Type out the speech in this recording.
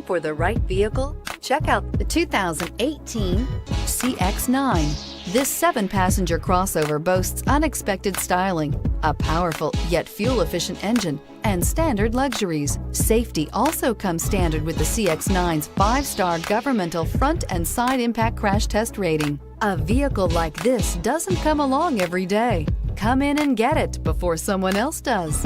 for the right vehicle? Check out the 2018 CX-9. This 7-passenger crossover boasts unexpected styling, a powerful yet fuel-efficient engine, and standard luxuries. Safety also comes standard with the CX-9's 5-star governmental front and side impact crash test rating. A vehicle like this doesn't come along every day. Come in and get it before someone else does.